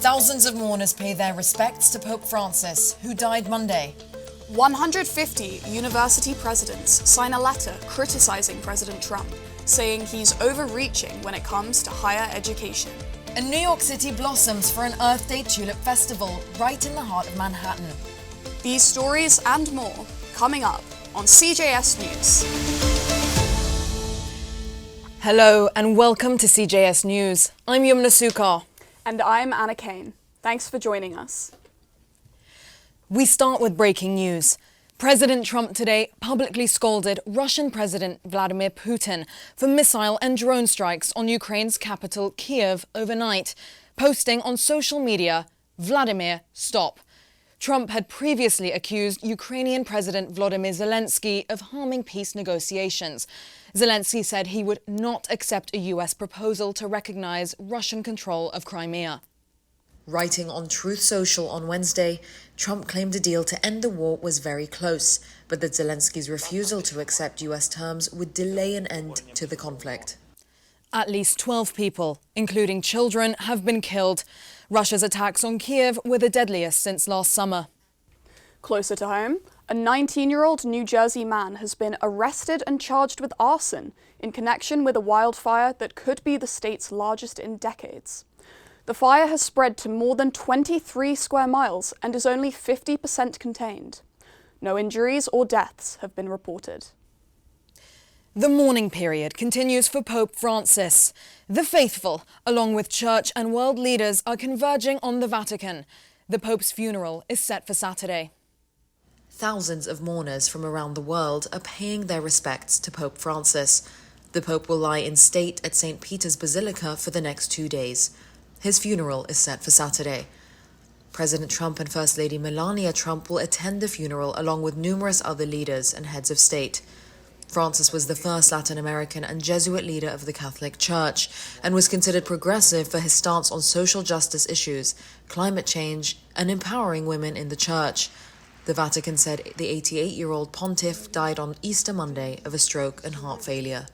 Thousands of mourners pay their respects to Pope Francis, who died Monday. 150 university presidents sign a letter criticizing President Trump, saying he's overreaching when it comes to higher education. And New York City blossoms for an Earth Day Tulip Festival right in the heart of Manhattan. These stories and more coming up on CJS News. Hello and welcome to CJS News. I'm Yumna Sukar. And I'm Anna Kane. Thanks for joining us. We start with breaking news. President Trump today publicly scolded Russian President Vladimir Putin for missile and drone strikes on Ukraine's capital, Kyiv, overnight, posting on social media, "Vladimir, stop." Trump had previously accused Ukrainian President Volodymyr Zelensky of harming peace negotiations. Zelensky said he would not accept a US proposal to recognize Russian control of Crimea. Writing on Truth Social on Wednesday, Trump claimed a deal to end the war was very close, but that Zelensky's refusal to accept US terms would delay an end to the conflict. At least 12 people, including children, have been killed. Russia's attacks on Kyiv were the deadliest since last summer. Closer to home, a 19-year-old New Jersey man has been arrested and charged with arson in connection with a wildfire that could be the state's largest in decades. The fire has spread to more than 23 square miles and is only 50% contained. No injuries or deaths have been reported. The mourning period continues for Pope Francis. The faithful, along with church and world leaders, are converging on the Vatican. The Pope's funeral is set for Saturday. Thousands of mourners from around the world are paying their respects to Pope Francis. The Pope will lie in state at St. Peter's Basilica for the next 2 days. His funeral is set for Saturday. President Trump and First Lady Melania Trump will attend the funeral along with numerous other leaders and heads of state. Francis was the first Latin American and Jesuit leader of the Catholic Church and was considered progressive for his stance on social justice issues, climate change, and empowering women in the church. The Vatican said the 88-year-old pontiff died on Easter Monday of a stroke and heart failure.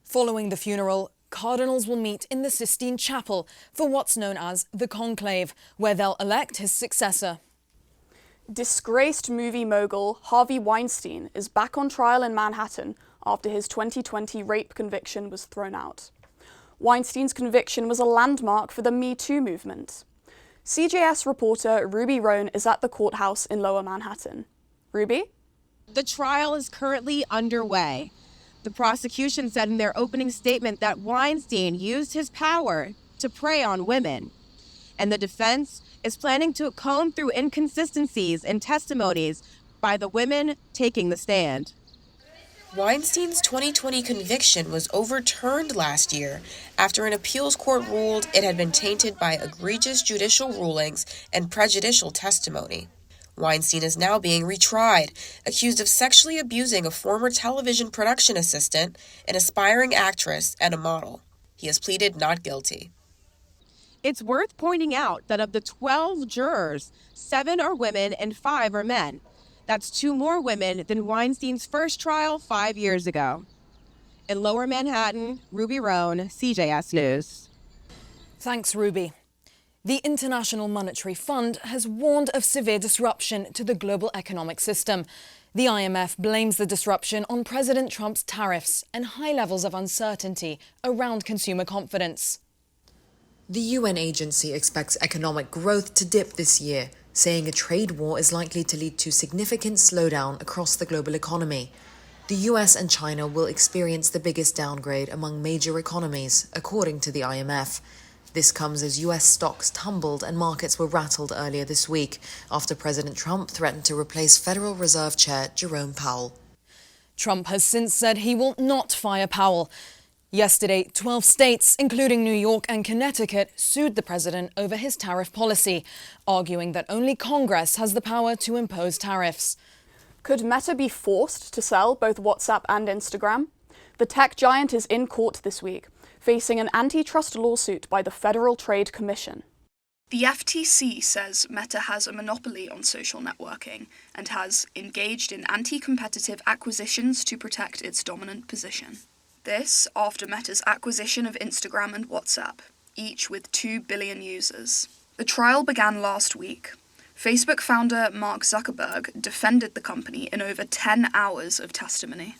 Following the funeral, cardinals will meet in the Sistine Chapel for what's known as the Conclave, where they'll elect his successor. Disgraced movie mogul Harvey Weinstein is back on trial in Manhattan after his 2020 rape conviction was thrown out. Weinstein's conviction was a landmark for the Me Too movement. CJS reporter Ruby Rohn is at the courthouse in Lower Manhattan. Ruby? The trial is currently underway. The prosecution said in their opening statement that Weinstein used his power to prey on women. And the defense is planning to comb through inconsistencies in testimonies by the women taking the stand. Weinstein's 2020 conviction was overturned last year after an appeals court ruled it had been tainted by egregious judicial rulings and prejudicial testimony. Weinstein is now being retried, accused of sexually abusing a former television production assistant, an aspiring actress, and a model. He has pleaded not guilty. It's worth pointing out that of the 12 jurors, 7 are women and 5 are men. That's 2 more women than Weinstein's first trial 5 years ago. In Lower Manhattan, Ruby Rohn, CJS News. Thanks, Ruby. The International Monetary Fund has warned of severe disruption to the global economic system. The IMF blames the disruption on President Trump's tariffs and high levels of uncertainty around consumer confidence. The UN agency expects economic growth to dip this year, saying a trade war is likely to lead to significant slowdown across the global economy. The US and China will experience the biggest downgrade among major economies, according to the IMF. This comes as US stocks tumbled and markets were rattled earlier this week after President Trump threatened to replace Federal Reserve Chair Jerome Powell. Trump has since said he will not fire Powell. Yesterday, 12 states, including New York and Connecticut, sued the president over his tariff policy, arguing that only Congress has the power to impose tariffs. Could Meta be forced to sell both WhatsApp and Instagram? The tech giant is in court this week, facing an antitrust lawsuit by the Federal Trade Commission. The FTC says Meta has a monopoly on social networking and has engaged in anti-competitive acquisitions to protect its dominant position. This after Meta's acquisition of Instagram and WhatsApp, each with 2 billion users. The trial began last week. Facebook founder Mark Zuckerberg defended the company in over 10 hours of testimony.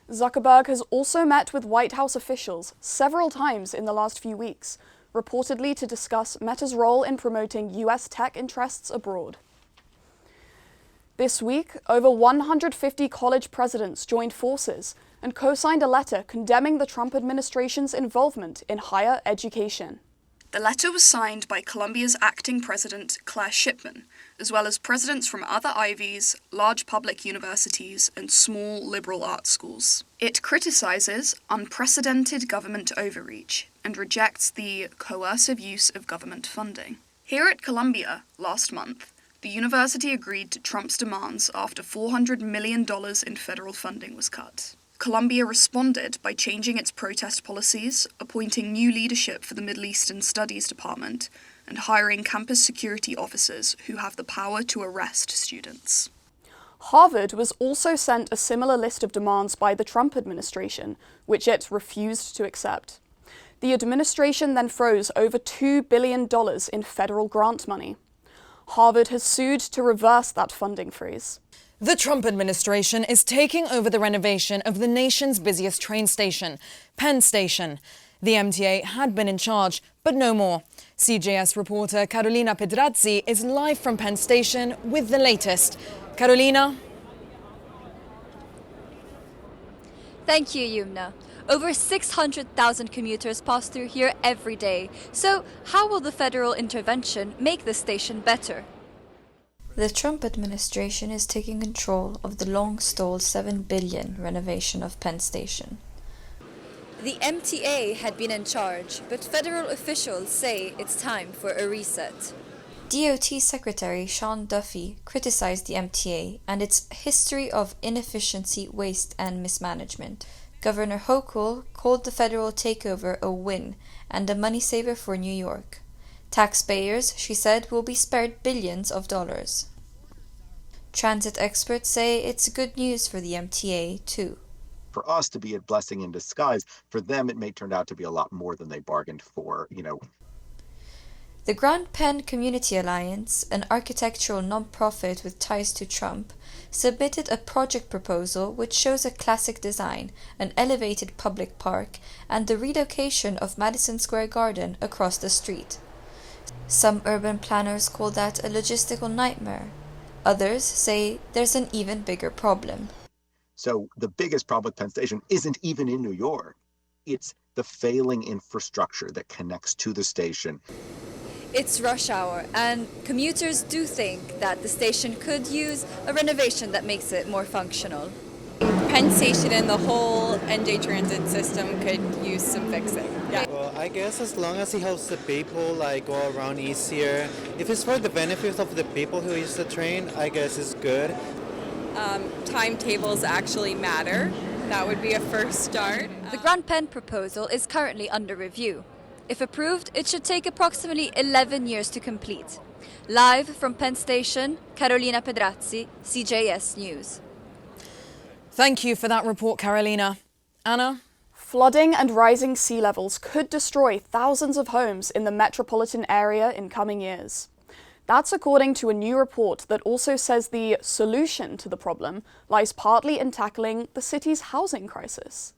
Zuckerberg has also met with White House officials several times in the last few weeks, reportedly to discuss Meta's role in promoting US tech interests abroad. This week, over 150 college presidents joined forces and co-signed a letter condemning the Trump administration's involvement in higher education. The letter was signed by Columbia's acting president, Claire Shipman, as well as presidents from other Ivies, large public universities, and small liberal arts schools. It criticizes unprecedented government overreach and rejects the coercive use of government funding. Here at Columbia, last month, the university agreed to Trump's demands after $400 million in federal funding was cut. Columbia responded by changing its protest policies, appointing new leadership for the Middle Eastern Studies Department, and hiring campus security officers who have the power to arrest students. Harvard was also sent a similar list of demands by the Trump administration, which it refused to accept. The administration then froze over $2 billion in federal grant money. Harvard has sued to reverse that funding freeze. The Trump administration is taking over the renovation of the nation's busiest train station, Penn Station. The MTA had been in charge, but no more. CJS reporter Carolina Pedrazzi is live from Penn Station with the latest. Carolina? Thank you, Yumna. Over 600,000 commuters pass through here every day. So how will the federal intervention make the station better? The Trump administration is taking control of the long-stalled $7 billion renovation of Penn Station. The MTA had been in charge, but federal officials say it's time for a reset. DOT Secretary Sean Duffy criticized the MTA and its history of inefficiency, waste, and mismanagement. Governor Hochul called the federal takeover a win and a money saver for New York. Taxpayers, she said, will be spared billions of dollars. Transit experts say it's good news for the MTA, too. For us to be a blessing in disguise, for them it may turn out to be a lot more than they bargained for, The Grand Penn Community Alliance, an architectural non-profit with ties to Trump, submitted a project proposal which shows a classic design, an elevated public park, and the relocation of Madison Square Garden across the street. Some urban planners call that a logistical nightmare. Others say there's an even bigger problem. So the biggest problem with Penn Station isn't even in New York. It's the failing infrastructure that connects to the station. It's rush hour, and commuters do think that the station could use a renovation that makes it more functional. Penn Station and the whole NJ transit system could use some fixing. Yeah. Well, I guess as long as it helps the people go around easier. If it's for the benefit of the people who use the train, I guess it's good. Timetables actually matter. That would be a first start. The Grand Penn proposal is currently under review. If approved, it should take approximately 11 years to complete. Live from Penn Station, Carolina Pedrazzi, CJS News. Thank you for that report, Carolina. Anna? Flooding and rising sea levels could destroy thousands of homes in the metropolitan area in coming years. That's according to a new report that also says the solution to the problem lies partly in tackling the city's housing crisis.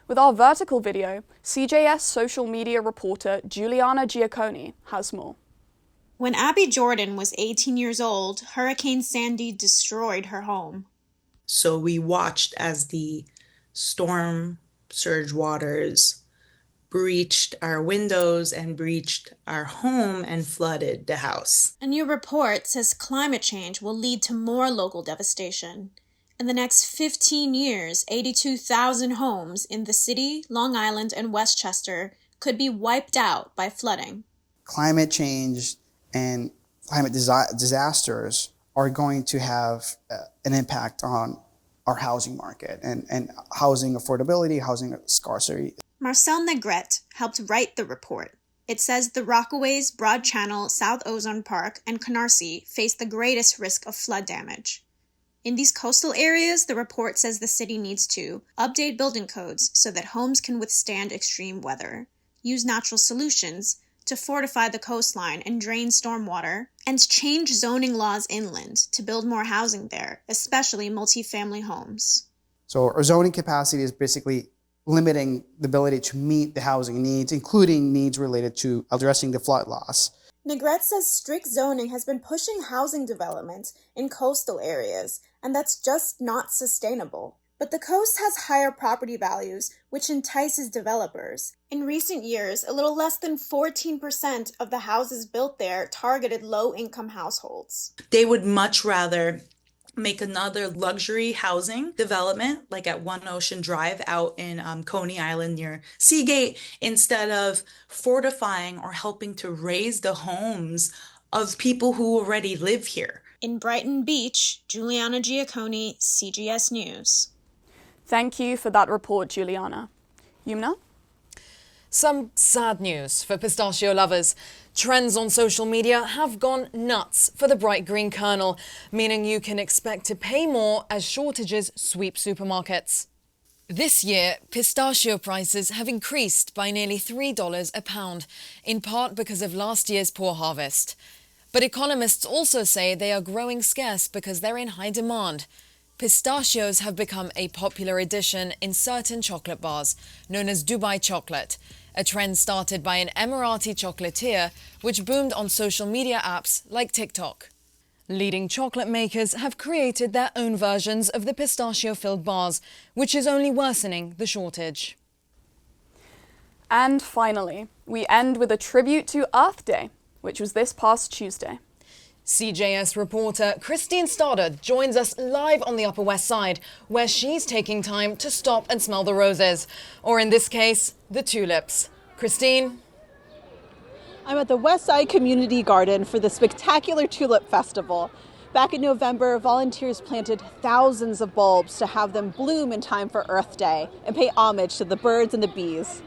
With our vertical video, CJS social media reporter Juliana Giacconi has more. When Abby Jordan was 18 years old, Hurricane Sandy destroyed her home. So we watched as the storm surge waters breached our windows and breached our home and flooded the house. A new report says climate change will lead to more local devastation. In the next 15 years, 82,000 homes in the city, Long Island, and Westchester could be wiped out by flooding. Climate change and climate disasters are going to have an impact on our housing market and housing affordability, housing scarcity. Marcel Negrete helped write the report. It says the Rockaways, Broad Channel, South Ozone Park, and Canarsie face the greatest risk of flood damage. In these coastal areas, the report says the city needs to update building codes so that homes can withstand extreme weather, use natural solutions, to fortify the coastline and drain stormwater, and change zoning laws inland to build more housing there, especially multifamily homes. So our zoning capacity is basically limiting the ability to meet the housing needs, including needs related to addressing the flood loss. Negrete says strict zoning has been pushing housing development in coastal areas, and that's just not sustainable. But the coast has higher property values, which entices developers. In recent years, a little less than 14% of the houses built there targeted low-income households. They would much rather make another luxury housing development, like at One Ocean Drive out in Coney Island near Seagate, instead of fortifying or helping to raise the homes of people who already live here. In Brighton Beach, Juliana Giacconi, CGS News. Thank you for that report, Juliana. Yumna? Some sad news for pistachio lovers. Trends on social media have gone nuts for the bright green kernel, meaning you can expect to pay more as shortages sweep supermarkets. This year, pistachio prices have increased by nearly $3 a pound, in part because of last year's poor harvest. But economists also say they are growing scarce because they're in high demand. Pistachios have become a popular addition in certain chocolate bars, known as Dubai chocolate, a trend started by an Emirati chocolatier which boomed on social media apps like TikTok. Leading chocolate makers have created their own versions of the pistachio-filled bars, which is only worsening the shortage. And finally, we end with a tribute to Earth Day, which was this past Tuesday. CJS reporter Christine Stoddard joins us live on the Upper West Side, where she's taking time to stop and smell the roses, or in this case, the tulips. Christine? I'm at the West Side Community Garden for the spectacular Tulip Festival. Back in November, volunteers planted thousands of bulbs to have them bloom in time for Earth Day and pay homage to the birds and the bees.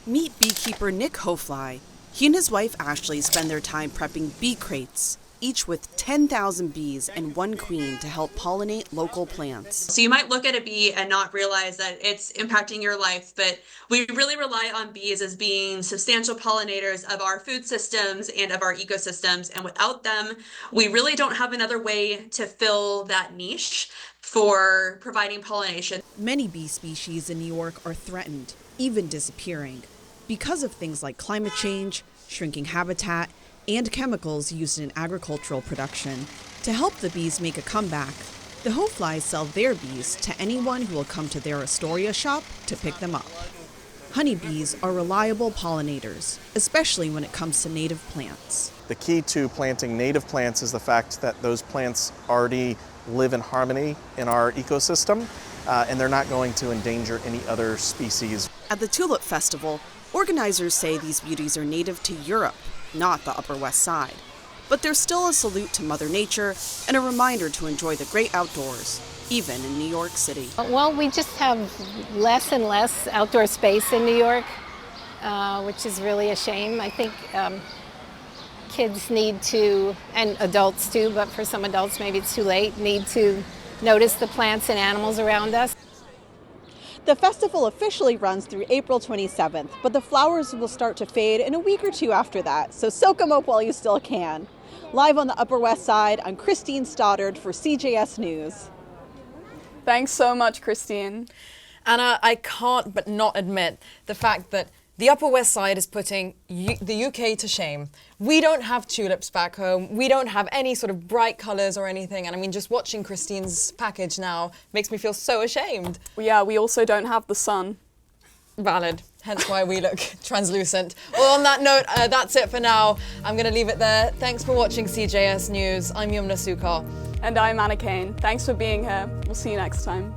Meet beekeeper Nick Hofly. He and his wife Ashley spend their time prepping bee crates, each with 10,000 bees and one queen to help pollinate local plants. So you might look at a bee and not realize that it's impacting your life, but we really rely on bees as being substantial pollinators of our food systems and of our ecosystems. And without them, we really don't have another way to fill that niche for providing pollination. Many bee species in New York are threatened, even disappearing, because of things like climate change, shrinking habitat, and chemicals used in agricultural production. To help the bees make a comeback, the Hoflies sell their bees to anyone who will come to their Astoria shop to pick them up. Honeybees are reliable pollinators, especially when it comes to native plants. The key to planting native plants is the fact that those plants already live in harmony in our ecosystem, and they're not going to endanger any other species. At the Tulip Festival, organizers say these beauties are native to Europe, not the Upper West Side. But there's still a salute to Mother Nature and a reminder to enjoy the great outdoors, even in New York City. Well, we just have less and less outdoor space in New York, which is really a shame. I think kids need to, and adults too, but for some adults maybe it's too late, need to notice the plants and animals around us. The festival officially runs through April 27th, but the flowers will start to fade in a week or two after that, so soak them up while you still can. Live on the Upper West Side, I'm Christine Stoddard for CJS News. Thanks so much, Christine. Anna, I can't but not admit the fact that the Upper West Side is putting the UK to shame. We don't have tulips back home. We don't have any sort of bright colours or anything. And I mean, just watching Christine's package now makes me feel so ashamed. Yeah, we also don't have the sun. Valid. Hence why we look translucent. Well, on that note, that's it for now. I'm going to leave it there. Thanks for watching CJS News. I'm Yumna Sukar. And I'm Anna Kane. Thanks for being here. We'll see you next time.